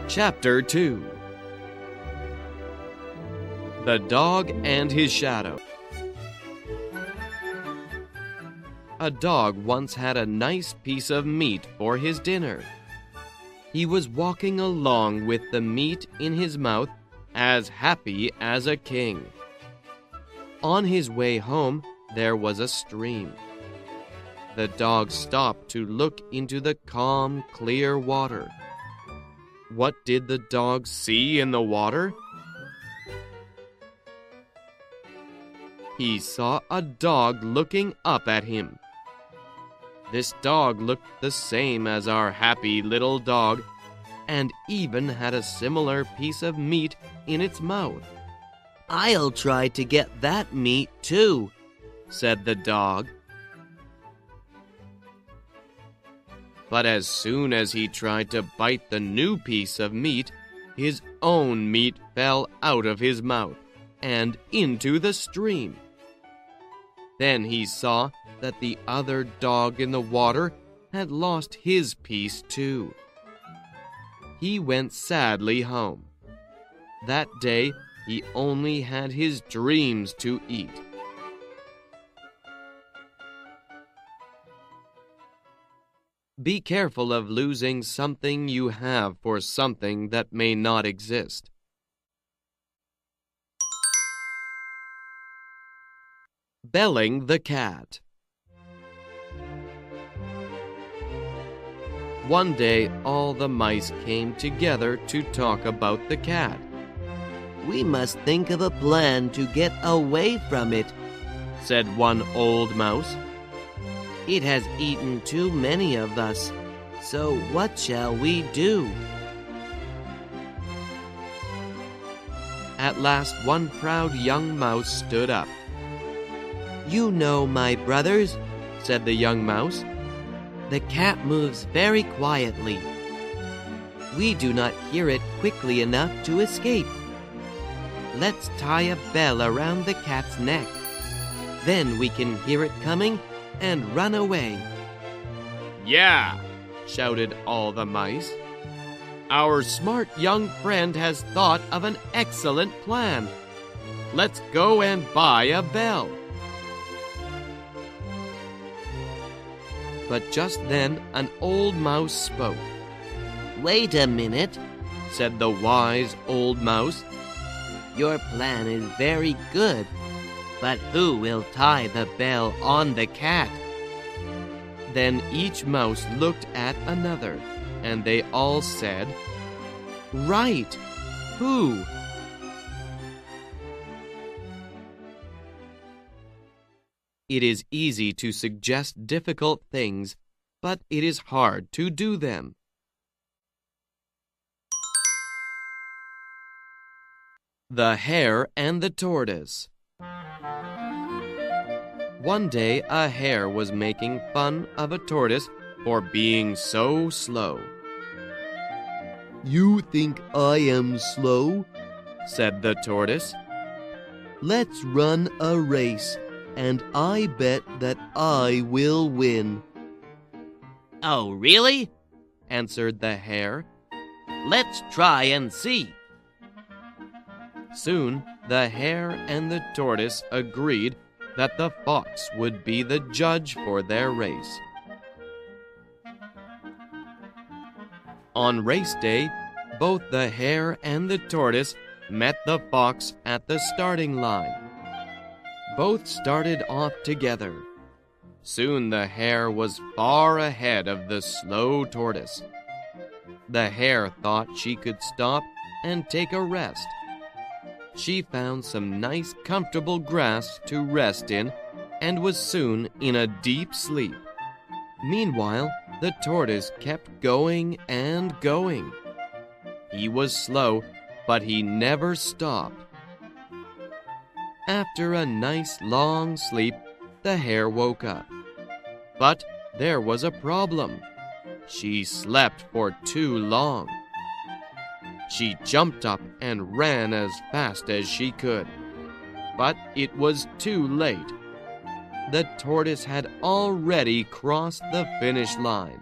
Chapter 2. The Dog and His Shadow. A dog once had a nice piece of meat for his dinner. He was walking along with the meat in his mouth, as happy as a king. On his way home, there was a stream. The dog stopped to look into the calm, clear water. What did the dog see in the water? He saw a dog looking up at him. This dog looked the same as our happy little dog, and even had a similar piece of meat in its mouth. "I'll try to get that meat too," said the dog. But as soon as he tried to bite the new piece of meat, his own meat fell out of his mouth and into the stream. Then he saw that the other dog in the water had lost his piece too. He went sadly home. That day, he only had his dreams to eat. Be careful of losing something you have for something that may not exist. Belling the Cat. One day, all the mice came together to talk about the cat. "We must think of a plan to get away from it," said one old mouse. "It has eaten too many of us, so what shall we do?" At last, one proud young mouse stood up. "You know, my brothers," said the young mouse, "the cat moves very quietly. We do not hear it quickly enough to escape. Let's tie a bell around the cat's neck. Then we can hear it coming and run away." "Yeah!" shouted all the mice. "Our smart young friend has thought of an excellent plan. Let's go and buy a bell." But just then an old mouse spoke. "Wait a minute," said the wise old mouse. "Your plan is very good, but who will tie the bell on the cat?" Then each mouse looked at another, and they all said, "Right! Who?" It is easy to suggest difficult things, but it is hard to do them. The Hare and the Tortoise. One day, a hare was making fun of a tortoise for being so slow. "You think I am slow?" said the tortoise. "Let's run a race, and I bet that I will win." "Oh, really?" answered the hare. "Let's try and see." Soon, the hare and the tortoise agreed that the fox would be the judge for their race. On race day, both the hare and the tortoise met the fox at the starting line. Both started off together. Soon the hare was far ahead of the slow tortoise. The hare thought she could stop and take a rest. She found some nice, comfortable grass to rest in and was soon in a deep sleep. Meanwhile, the tortoise kept going and going. He was slow, but he never stopped. After a nice long sleep, the hare woke up. But there was a problem. She slept for too long. She jumped up and ran as fast as she could. But it was too late. The tortoise had already crossed the finish line.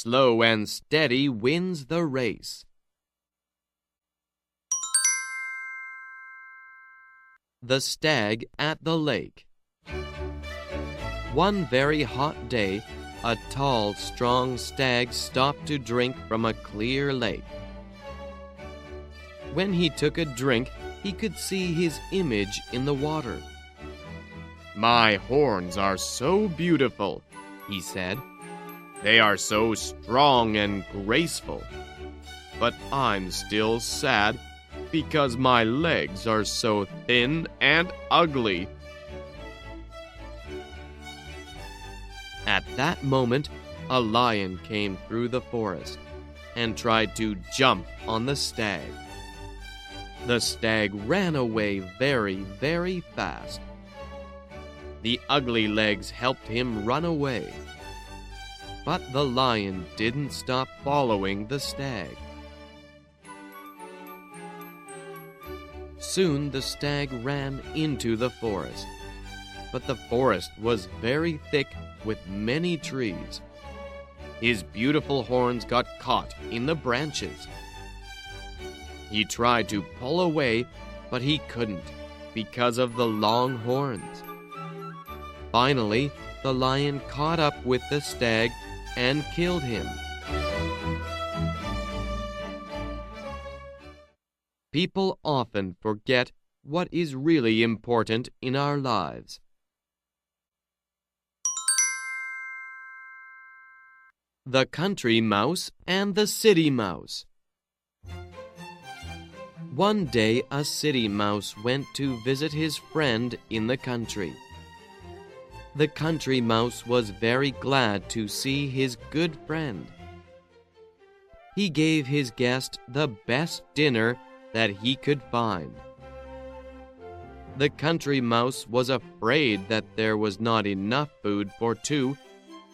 Slow and steady wins the race. The Stag at the Lake. One very hot day, a tall, strong stag stopped to drink from a clear lake. When he took a drink, he could see his image in the water. "My horns are so beautiful," he said. "They are so strong and graceful. But I'm still sad because my legs are so thin and ugly." At that moment, a lion came through the forest and tried to jump on the stag. The stag ran away very, very fast. The ugly legs helped him run away. But the lion didn't stop following the stag. Soon the stag ran into the forest, but the forest was very thick with many trees. His beautiful horns got caught in the branches. He tried to pull away, but he couldn't because of the long horns. Finally, the lion caught up with the stag and killed him. People often forget what is really important in our lives. The Country Mouse and the City Mouse. One day, a city mouse went to visit his friend in the country. The country mouse was very glad to see his good friend. He gave his guest the best dinner that he could find. The country mouse was afraid that there was not enough food for two,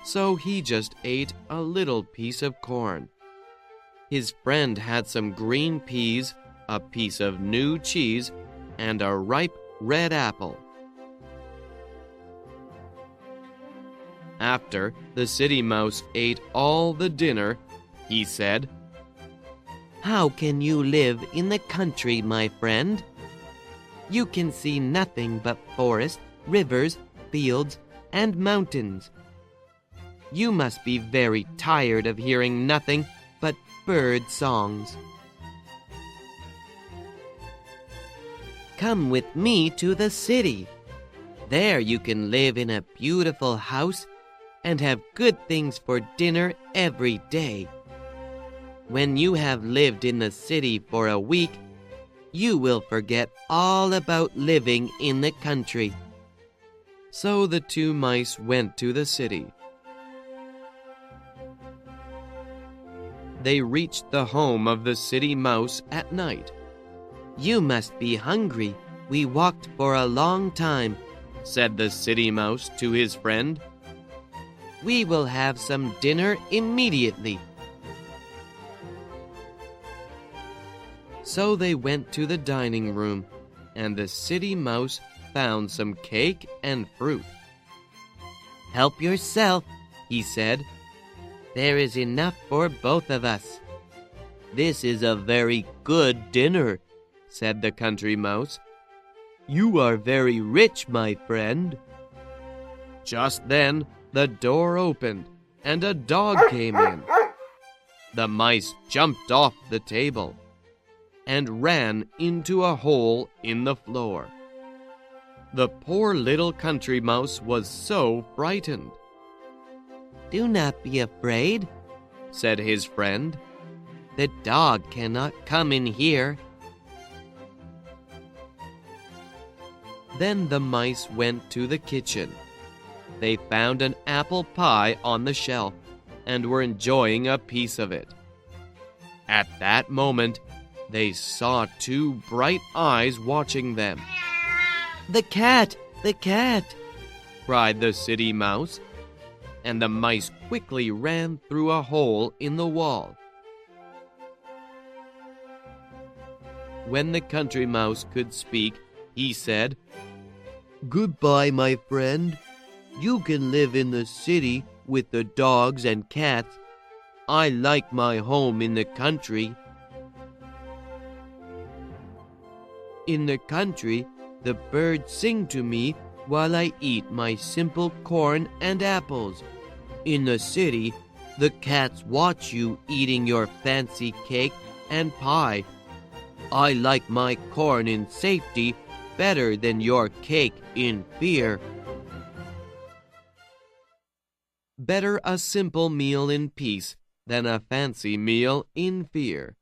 so he just ate a little piece of corn. His friend had some green peas, a piece of new cheese, and a ripe red apple. After the city mouse ate all the dinner, he said, "How can you live in the country, my friend? You can see nothing but forest, rivers, fields, and mountains. You must be very tired of hearing nothing but bird songs. Come with me to the city. There you can live in a beautiful house and have good things for dinner every day. When you have lived in the city for a week, you will forget all about living in the country." So the two mice went to the city. They reached the home of the city mouse at night. "You must be hungry. We walked for a long time," said the city mouse to his friend. "We will have some dinner immediately." So they went to the dining room, and the city mouse found some cake and fruit. "Help yourself," he said. "There is enough for both of us." "This is a very good dinner," said the country mouse. "You are very rich, my friend." Just then, the door opened, and a dog came in. The mice jumped off the table and ran into a hole in the floor. The poor little country mouse was so frightened. "Do not be afraid," said his friend. "The dog cannot come in here." Then the mice went to the kitchen. They found an apple pie on the shelf and were enjoying a piece of it. At that moment, they saw two bright eyes watching them. "The cat! The cat!" cried the city mouse, and the mice quickly ran through a hole in the wall. When the country mouse could speak, he said, "Goodbye, my friend. You can live in the city with the dogs and cats, I like my home in the country. In the country, the birds sing to me while I eat my simple corn and apples. In the city, the cats watch you eating your fancy cake and pie. I like my corn in safety better than your cake in fear. Better a simple meal in peace than a fancy meal in fear.